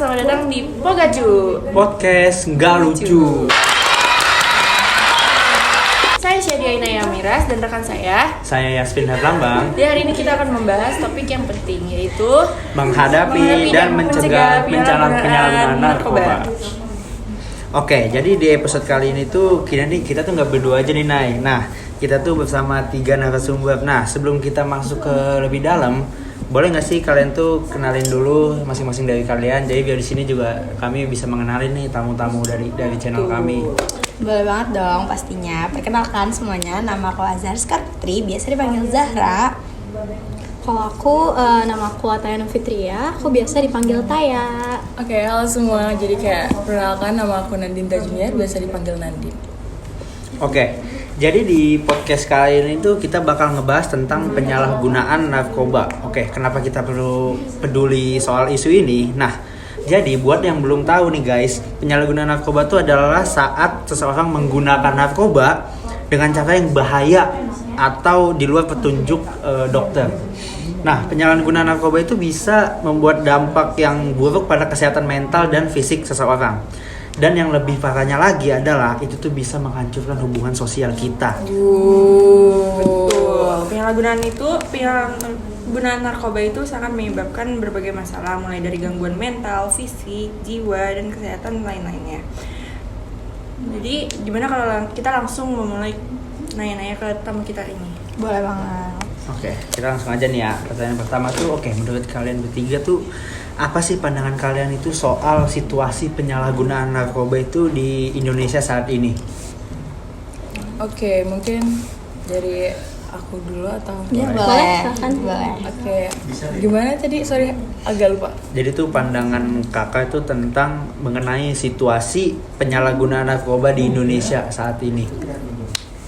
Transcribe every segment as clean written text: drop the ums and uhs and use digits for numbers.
selamat datang di Pogaju Podcast nggak lucu. Saya Syadia Inaya Miras dan rekan saya Yasmin Herlambang. di hari ini kita akan membahas topik yang penting, yaitu menghadapi dan mencegah penyalahgunaan narkoba. Oke, jadi di episode kali ini tuh kita tuh nggak berdua aja nih, Nay. Nah, kita tuh bersama 3 narasumber. Nah, sebelum kita masuk ke lebih dalam, boleh nggak sih kalian tuh kenalin dulu masing-masing dari kalian? Jadi biar di sini juga kami bisa mengenalin nih tamu-tamu dari channel kami. Boleh banget dong pastinya. Perkenalkan semuanya, nama aku Azhar Sekar Putri, biasa dipanggil Zahra. Kalau aku, nama aku Atayana Fitria, aku biasa dipanggil Taya. Oke, halo semua. Jadi kayak perkenalkan, nama aku Nandinta Junior, biasa dipanggil Nandin. Oke, jadi di podcast kali ini tuh kita bakal ngebahas tentang penyalahgunaan narkoba. Oke, kenapa kita perlu peduli soal isu ini? Nah, jadi buat yang belum tahu nih guys, penyalahgunaan narkoba itu adalah saat seseorang menggunakan narkoba dengan cara yang bahaya atau di luar petunjuk dokter. Nah, penyalahgunaan narkoba itu bisa membuat dampak yang buruk pada kesehatan mental dan fisik seseorang. Dan yang lebih parahnya lagi adalah itu tuh bisa menghancurkan hubungan sosial kita. betul. Penyalahgunaan narkoba itu sangat menyebabkan berbagai masalah, mulai dari gangguan mental, fisik, jiwa, dan kesehatan lain-lainnya. Jadi, gimana kalau kita langsung memulai nanya-nanya ke tamu kita ini? Boleh banget. Oke, kita langsung aja nih ya. Pertanyaan pertama tuh, menurut kalian bertiga tuh apa sih pandangan kalian itu soal situasi penyalahgunaan narkoba itu di Indonesia saat ini? Oke, mungkin dari aku dulu atau? Ya, Boleh, boleh. silakan. Boleh. Oke, gimana tadi? Sorry, agak lupa. Jadi tuh pandangan kakak itu tentang mengenai situasi penyalahgunaan narkoba di Indonesia saat ini.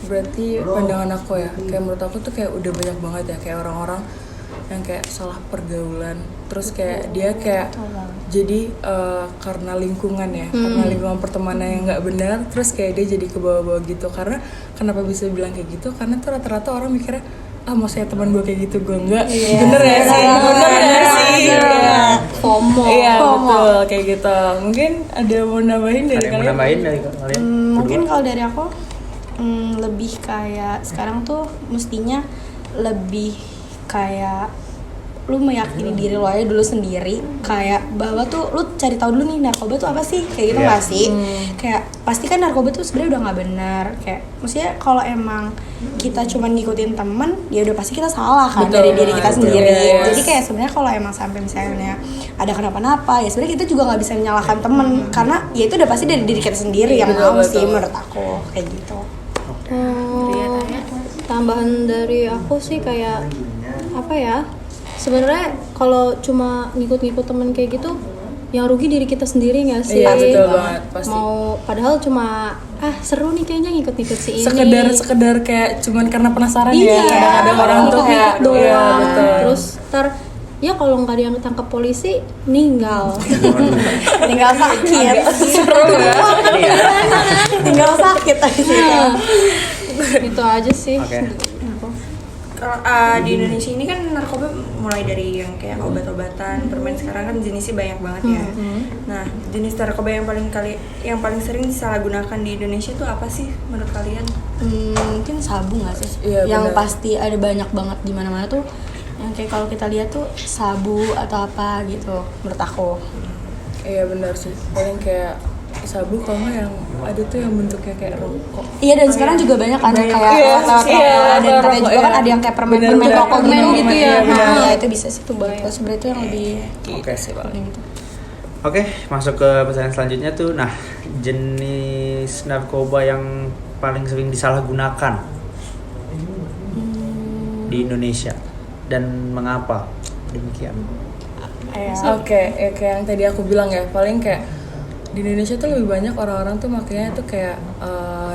Berarti pandangan aku ya, kayak menurut aku tuh kayak udah banyak banget ya, kayak orang-orang yang kayak salah pergaulan, terus kayak dia kayak jadi karena lingkungan ya, karena lingkungan pertemanan yang nggak benar, terus kayak dia jadi ke bawah-bawah gitu. Karena kenapa bisa bilang kayak gitu? Karena tuh rata-rata orang mikirnya maksudnya teman gue kayak gitu, gue enggak. Bener ya sih, bener ya sih. FOMO. Iya betul kayak gitu. Mungkin ada mau nambahin dari Ada yang mau kalian? nambahin dari kalian? Mungkin Berdua? kalau dari aku lebih kayak sekarang tuh mestinya lebih kayak lu meyakini diri lo aja dulu sendiri, kayak bahwa tuh lu cari tahu dulu nih narkoba tuh apa sih, kayak gitu nggak sih? Kayak pasti kan narkoba tuh sebenarnya udah nggak benar, kayak maksudnya kalau emang kita cuma ngikutin temen ya udah pasti kita salah kan. Betul, dari diri kita betul, sendiri. yes. Jadi kayak sebenarnya kalau emang sampai misalnya ada kenapa-napa ya sebenarnya kita juga nggak bisa menyalahkan temen, karena ya itu udah pasti dari diri kita sendiri yang Betul, mau sih betul. menurut aku kayak gitu. Tambahan dari aku sih kayak apa ya? Sebenarnya kalau cuma ngikut-ngikut temen kayak gitu, yang rugi diri kita sendiri nggak sih? Iya betul banget pasti. Mau padahal cuma seru nih kayaknya ngikut-ngikut si ini. Sekedar kayak cuman karena penasaran Iya, ya. Kadang-kadang orang tuh kayak doang. iya, betul. Terus ntar ya kalau nggak dia ditangkap polisi meninggal. Tinggal sakit. Seru ya. Tinggal sakit aja sih. Itu aja sih. Oke. Kalau di Indonesia ini kan narkoba mulai dari yang kayak obat-obatan, permen, sekarang kan jenisnya banyak banget ya. Nah, jenis narkoba yang paling sering disalahgunakan di Indonesia itu apa sih menurut kalian? Mungkin sabu nggak sih? Iya, yang benar. pasti ada banyak banget di mana-mana tuh. Yang kayak kalau kita lihat tuh sabu atau apa gitu menurut aku. Iya benar sih. Paling kayak sabu kalau nggak yang ada tuh yang bentuknya kayak rokok. Iya, dan sekarang juga banyak kan kayak Iya, lewat iya, dan katanya rokok, juga kan iya. ada yang kayak permen Bener, rokok bener, gitu bener, ya. iya, bener. Nah, itu bisa sih tuh buat sebenarnya itu yang lebih Oke. gitu. Oke, masuk ke pertanyaan selanjutnya tuh. Nah, jenis narkoba yang paling sering disalahgunakan di Indonesia dan mengapa demikian? Oke, ya kayak yang tadi aku bilang ya, paling kayak di Indonesia tuh lebih banyak orang-orang tuh makanya tuh kayak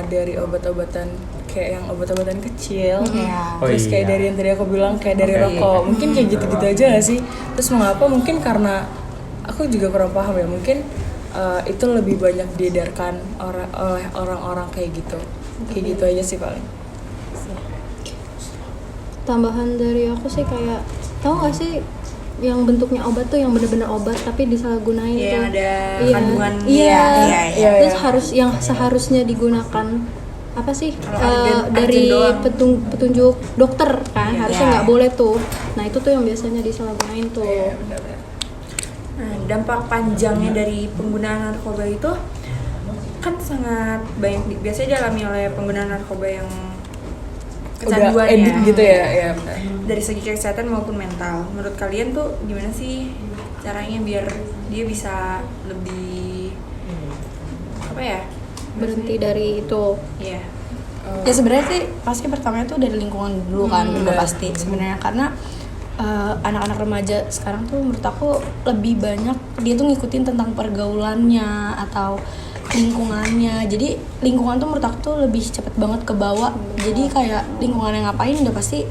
dari obat-obatan kayak yang obat-obatan kecil, Iya. terus kayak dari yang tadi aku bilang kayak dari rokok, mungkin kayak gitu-gitu aja gak sih? Terus mengapa? Mungkin karena aku juga kurang paham ya, mungkin itu lebih banyak diedarkan oleh orang-orang kayak gitu aja sih paling. Tambahan dari aku sih kayak tahu nggak sih yang bentuknya obat tuh yang bener-bener obat tapi disalahgunain Iya, tuh. yang ada Iya. kandungan. Iya. Iya. Terus yang seharusnya digunakan apa sih Argen dari doang. petunjuk dokter kan, harusnya Iya. nggak boleh tuh. Nah itu tuh yang biasanya disalahgunain tuh. Nah, dampak panjangnya dari penggunaan narkoba itu kan sangat banyak biasanya dialami oleh pengguna narkoba yang Udah kecanduan edit ya. gitu ya. Iya benar. Dari segi kesehatan maupun mental. Menurut kalian tuh gimana sih caranya biar dia bisa lebih apa ya? Berhenti dari itu. Iya. Ya sebenarnya sih pasti pertamanya tuh dari lingkungan dulu kan, udah pasti sebenarnya, karena anak-anak remaja sekarang tuh menurut aku lebih banyak dia tuh ngikutin tentang pergaulannya atau lingkungannya. Jadi lingkungan tuh menurut aku tuh lebih cepet banget ke bawah. Jadi kayak lingkungan yang ngapain udah pasti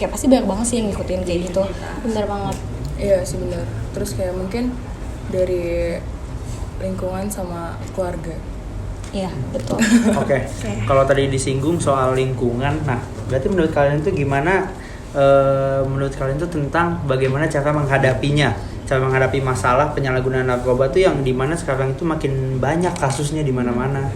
banyak banget sih yang ngikutin kayak gitu. Bener banget. Iya sih benar. Terus kayak mungkin dari lingkungan sama keluarga. Iya, betul. Oke. Kalau tadi disinggung soal lingkungan, nah berarti menurut kalian itu gimana? Menurut kalian itu tentang bagaimana cara menghadapinya, cara menghadapi masalah penyalahgunaan narkoba tuh yang dimana sekarang itu makin banyak kasusnya di mana-mana.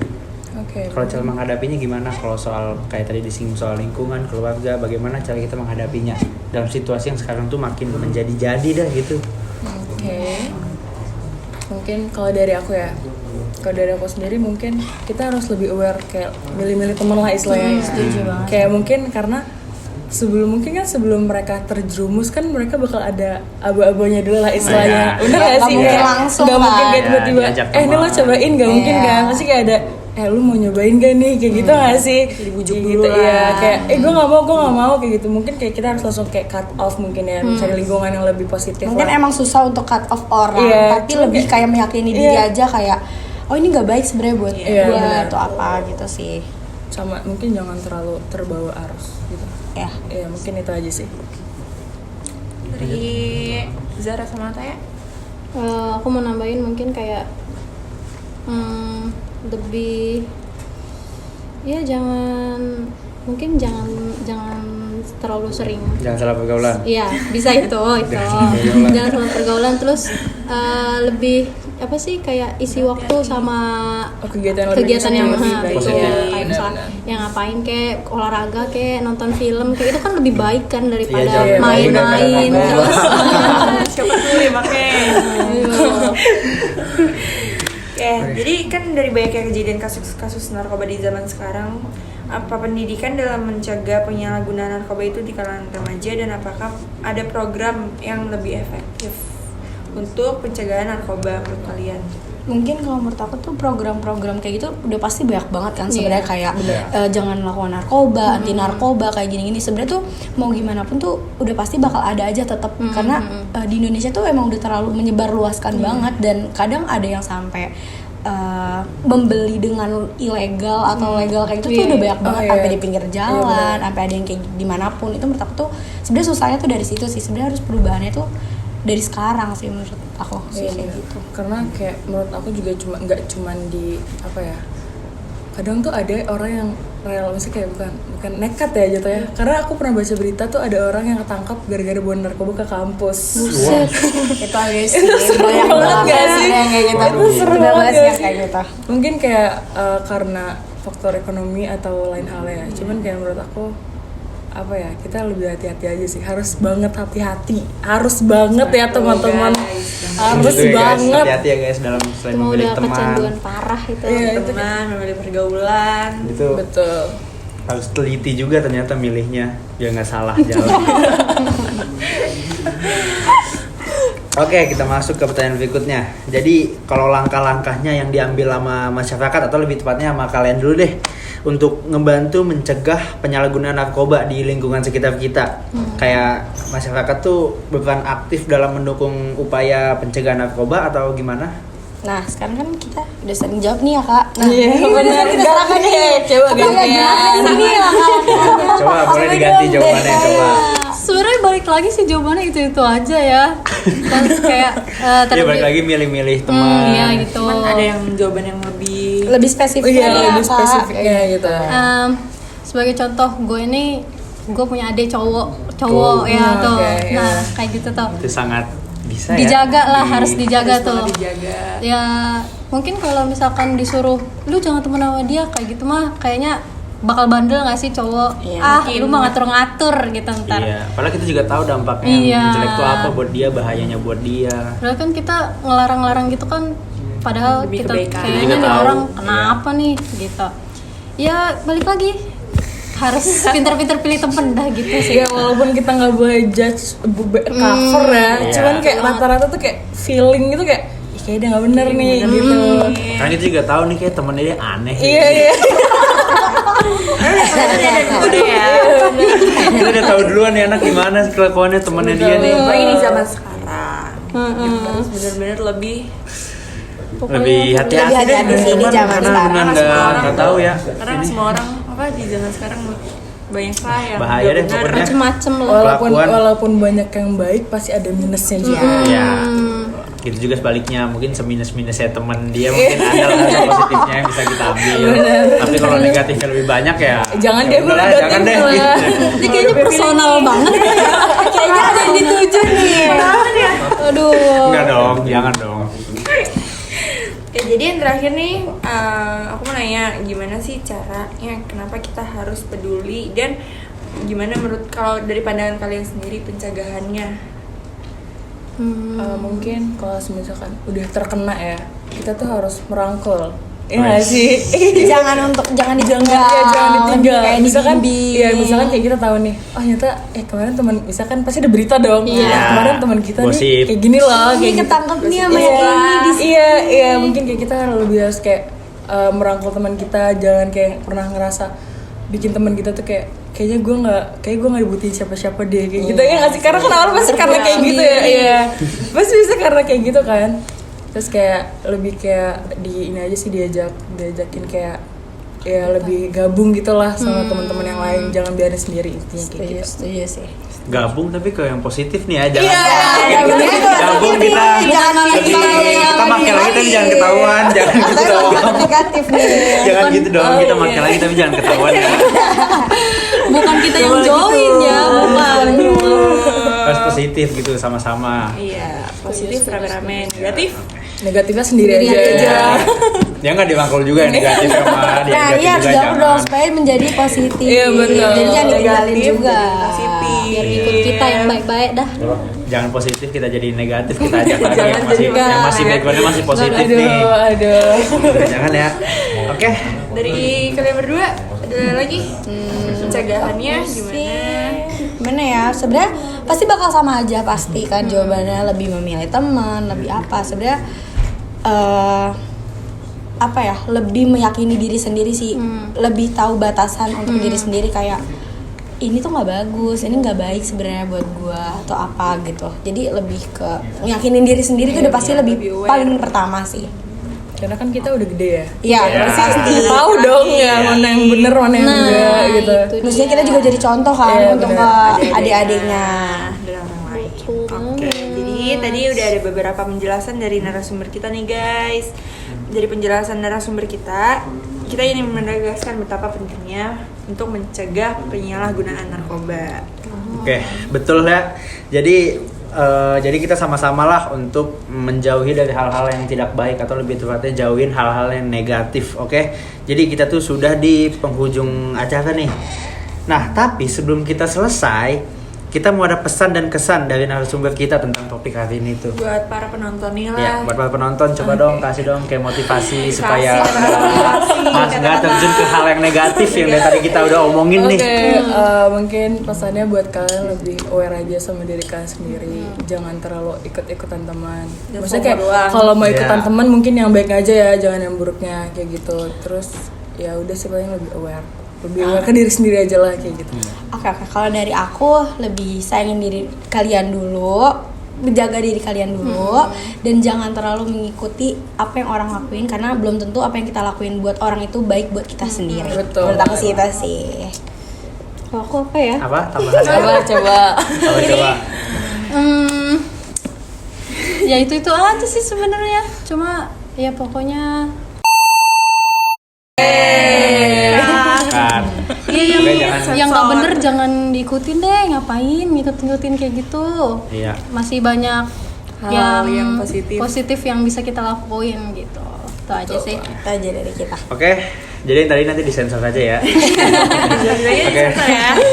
Oke. Kalau cara menghadapinya gimana? Kalau soal kayak tadi disinggung soal lingkungan, keluarga, bagaimana cara kita menghadapinya dalam situasi yang sekarang tuh makin menjadi-jadi dah gitu. Oke. Mungkin kalau dari aku ya, kalau dari aku sendiri mungkin kita harus lebih aware, kayak milih-milih teman lah istilahnya. Setuju banget. Kayak mungkin karena sebelum mereka terjerumus kan mereka bakal ada abo-abonya dulu lah istilahnya. Iya. Bener gak Nggak sih? mungkin Kayak langsung nggak mungkin kan. kayak tiba-tiba Ya, diajak ini lo teman. cobain, gak mungkin Iya. kan? Pasti kayak ada lu mau nyobain gak nih, kayak gitu gak sih? Dibujuk Kayak dulu gitu, lah. ya kayak gue gak mau kayak gitu. Mungkin kayak kita harus langsung kayak cut off mungkin ya, cari lingkungan yang lebih positif Mungkin lah. emang susah untuk cut off orang, Iya, tapi cuma lebih kayak meyakini diri Iya. aja kayak oh ini nggak baik sebenarnya buat Iya, gue benar. atau apa gitu sih. Sama mungkin jangan terlalu terbawa arus gitu. Ya. Ya mungkin itu aja sih. Dari Zara sama Taya. Aku mau nambahin mungkin kayak lebih ya jangan terlalu sering. Jangan salah pergaulan. Iya, bisa itu. Jangan pergaulan. Jangan sama pergaulan, terus lebih apa sih kayak isi waktu sama Kegiatan yang lebih Positif. kayak misalnya yang ngapain kayak olahraga kayak nonton film kayak itu kan lebih baik kan daripada Iya, main-main bener. terus. Siapa tuh ya pakai? Jadi kan dari banyaknya kejadian kasus narkoba di zaman sekarang, apa pendidikan dalam mencegah penyalahgunaan narkoba itu di kalangan remaja, dan apakah ada program yang lebih efektif untuk pencegahan narkoba menurut kalian? Mungkin kalau menurut aku tuh program-program kayak gitu udah pasti banyak banget kan sebenarnya, kayak jangan melakukan narkoba, anti narkoba kayak gini-gini. Sebenarnya tuh mau gimana pun tuh udah pasti bakal ada aja tetap, karena di Indonesia tuh emang udah terlalu menyebar luaskan banget, dan kadang ada yang sampai membeli dengan ilegal atau legal kayak gitu tuh udah banyak banget, sampai di pinggir jalan, sampai ada yang kayak dimanapun. Itu menurut aku tuh sebenarnya susahnya tuh dari situ sih. Sebenarnya harus perubahannya tuh dari sekarang sih menurut aku sih kayak gitu. Karena kayak menurut aku juga nggak cuman di apa ya, kadang tuh ada orang yang rel, misalnya kayak bukan nekat ya jatuhnya. Karena aku pernah baca berita tuh ada orang yang ketangkap gara-gara bawa narkoba ke kampus. Itu agak sih Seru banyak banget gak sih? yang kayak gitu. Itu seru Udah banget bahas gak yang sih? kayak gitu. Mungkin kayak karena faktor ekonomi atau lain hal ya. Cuman kayak menurut aku apa ya, kita lebih hati-hati aja sih. Harus banget hati-hati. Harus banget ya teman-teman. Harus Gitu ya, guys. banget. Hati-hati ya guys dalam selain Cuma memilih udah teman. kecanduan parah itu. Iya, itu Teman, memilih pergaulan. Itu betul. harus teliti juga ternyata milihnya, biar nggak salah jalan. Oke, kita masuk ke pertanyaan berikutnya. Jadi kalau langkah-langkahnya yang diambil sama masyarakat, atau lebih tepatnya sama kalian dulu deh, untuk ngebantu mencegah penyalahgunaan narkoba di lingkungan sekitar kita. Kayak masyarakat tuh berperan aktif dalam mendukung upaya pencegahan narkoba atau gimana? Nah sekarang kan kita udah sering jawab nih ya kak. Nah Iya, benar. silakan nih. Coba gantian. Ini ya kak. Coba boleh diganti jawabannya, coba. Sebenarnya balik lagi sih jawabannya itu aja ya. Dan kayak Iya, balik lagi milih-milih teman. Iya gitu. Cuman ada yang jawaban yang lebih Lebih spesifik Iya, ya, lebih Kak. spesifiknya gitu. Sebagai contoh gue ini gue punya adik cowok ya tuh. oke, Nah ya. kayak gitu tuh. Itu sangat bisa ya. Dijaga lah, harus dijaga tuh. dijaga. Ya mungkin kalau misalkan disuruh lu jangan temen sama dia kayak gitu mah kayaknya bakal bandel nggak sih cowok? Iya, Lu mah ngatur-ngatur gitu ntar. Iya, padahal kita juga tahu dampaknya Iya. jelek itu apa buat dia, bahayanya buat dia. Padahal kan kita ngelarang-larang gitu kan, padahal Demi kita kebaikan. kayaknya Kita nih tahu. orang kenapa nih gitu. Ya balik lagi harus pinter-pinter pilih temen dah gitu sih. Ya walaupun kita nggak boleh judge cover ya, Iya. cuman kayak rata-rata tuh kayak feeling gitu kayak "Ih, kayaknya dia nggak bener nih gitu. Kan kita juga tahu nih kayak temennya dia aneh. Iya iya. Udah ya. Kita udah tahu duluan nih anak gimana kelakuannya temennya dia nih. Apalagi di zaman sekarang. Harus benar-benar lebih Lebih hati-hati Lebih hati-hati sih di zaman karena sekarang. benar nggak tahu ya. karena semua orang apa di zaman sekarang banyak lah yang Bahaya udah deh benar. pokoknya. Macem-macem lah. Kelakuan. Walaupun banyak yang baik pasti ada minusnya juga. Iya. Gitu juga sebaliknya, mungkin seminus-minusnya teman dia mungkin ada lah ada positifnya yang bisa kita ambil. Tapi kalau negatifnya lebih banyak ya. Jangan ya deh, udahlah, negatif jangan deh. lah. Gitu. Ini kayaknya personal banget ya. Kayaknya ada yang dituju nih. Aduh. Enggak dong, jangan dong. Oke, jadi yang terakhir nih, aku mau nanya gimana sih caranya, kenapa kita harus peduli dan gimana menurut kalau dari pandangan kalian sendiri pencegahannya? Mungkin kalau misalkan udah terkena ya, kita tuh harus merangkul. Iya nggak sih? jangan ditinggal, Ya, jangan ditinggal. kayak Misalkan, dibimbing. iya misalkan kayak kita tahu nih, oh ternyata kemarin teman, misalkan pasti ada berita dong. Iya. Kemarin teman kita Gosip. nih kayak gini loh, Ini kayak gitu. ketangkep nih sama Iya, yang ini di iya, mungkin kayak kita lebih harus kayak merangkul teman kita, jangan kayak pernah ngerasa bikin teman kita tuh kayaknya gue nggak dibutuhin siapa-siapa deh kayak gitu ya nggak sih, karena kan awal pasti karena kayak gitu ya, iya pasti bisa karena kayak gitu kan, terus kayak lebih kayak di ini aja sih diajakin kayak ya lebih gabung gitulah sama teman-teman yang lain, jangan biarin sendiri intinya kayak gitu. Setuju sih. Gabung tapi ke yang positif nih ya, jangan Iya, gabung kita. Jangan malah Lebih- kita kita makin lagi tapi jangan ketahuan, jangan gitu dong. negatif nih. Jangan gitu dong, kita makin lagi tapi jangan ketahuan ya. Bukan kita yang join ya, bukan. Harus positif gitu sama-sama. Iya, positif rame-rame, negatif Negatifnya sendiri aja. Ya nggak dirangkul juga yang negatif sama Nah, negatif iya harus juga gabung dong jangan. supaya menjadi positif. Iya, betul. Jadi jangan ditinggalin Negatif juga. jadi positif. Biar ikut kita yang baik-baik dah. Jangan positif kita jadi negatif, kita ajak lagi Jangan jadi yang masih backgroundnya masih positif Aduh, nih. aduh. Jangan ya. Oke. dari kalian berdua ada lagi pencegahannya gimana? Gimana ya? Sebenarnya pasti bakal sama aja pasti kan jawabannya, lebih memilih teman, lebih apa? Sebenarnya apa ya? Lebih meyakini diri sendiri sih. Lebih tahu batasan untuk diri sendiri kayak ini tuh nggak bagus, ini nggak baik sebenarnya buat gua atau apa gitu. Jadi lebih ke meyakinin diri sendiri tuh udah pasti lebih lebih aware. paling pertama sih. Karena kan kita udah gede ya. Iya, Ya. pasti. Tahu dong ya mana yang bener mana yang enggak gitu. Maksudnya kita juga jadi contoh kan Iya, untuk bener. ke adik-adiknya. Dan orang lain. Oke, jadi tadi udah ada beberapa penjelasan dari narasumber kita nih guys. Dari penjelasan narasumber kita ingin menegaskan betapa pentingnya untuk mencegah penyalahgunaan narkoba. Oke, betul ya. Jadi kita sama-sama lah untuk menjauhi dari hal-hal yang tidak baik atau lebih tepatnya jauhin hal-hal yang negatif. Oke, jadi kita tuh sudah di penghujung acara nih. Nah, tapi sebelum kita selesai, kita mau ada pesan dan kesan dari narasumber kita tentang topik hari ini tuh. Buat para penonton nih lah. Ya, buat para penonton coba dong kasih dong kayak motivasi Motivasi, supaya motivasi, Mas nggak terjun ke hal yang negatif yang dari tadi kita udah omongin nih. Oke, mungkin pesannya buat kalian lebih aware aja sama diri kalian sendiri. Jangan terlalu ikut-ikutan teman. Dan Maksudnya FOMO kayak doang. kalau mau ikutan Ya. teman mungkin yang baik aja ya, jangan yang buruknya kayak gitu. Terus ya udah sih paling lebih aware. Lebih aware ke diri sendiri aja lah kayak gitu. Oke, kalau dari aku lebih sayangin diri kalian dulu, menjaga diri kalian dulu, dan jangan terlalu mengikuti apa yang orang lakuin karena belum tentu apa yang kita lakuin buat orang itu baik buat kita sendiri. Betul. Menurut aku sih itu sih. Kalau aku apa ya? Apa tambahan? Coba. Coba. Ya itu aja sih sebenarnya. Cuma ya pokoknya Kan. Iya, Oke, yang nggak bener jangan diikutin deh, ngapain ngikut-ngikutin kayak gitu. Iya. Masih banyak Hal yang yang positif. yang bisa kita lakuin gitu. Itu aja sih. Itu aja dari kita. Oke, jadi yang tadi nanti disensor saja ya. Oke.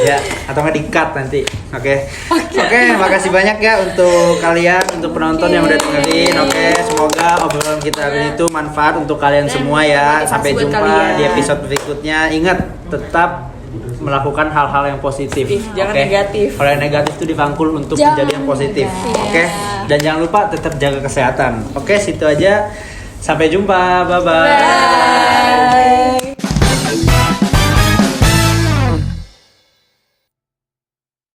Ya, atau nggak di-cut nanti. Oke. Oke, makasih banyak ya untuk kalian, untuk penonton yang udah dengerin. Oke, semoga obrolan kita hari ini itu manfaat untuk kalian semua ya. motivasi Sampai buat jumpa kalian. di episode berikutnya. Ingat, tetap melakukan hal-hal yang positif. Jangan Oke? negatif. Kalau yang negatif itu dirangkul untuk Jangan menjadi yang positif. negatif. Oke? Dan jangan lupa tetap jaga kesehatan. Oke, situ aja. Sampai jumpa. Bye-bye.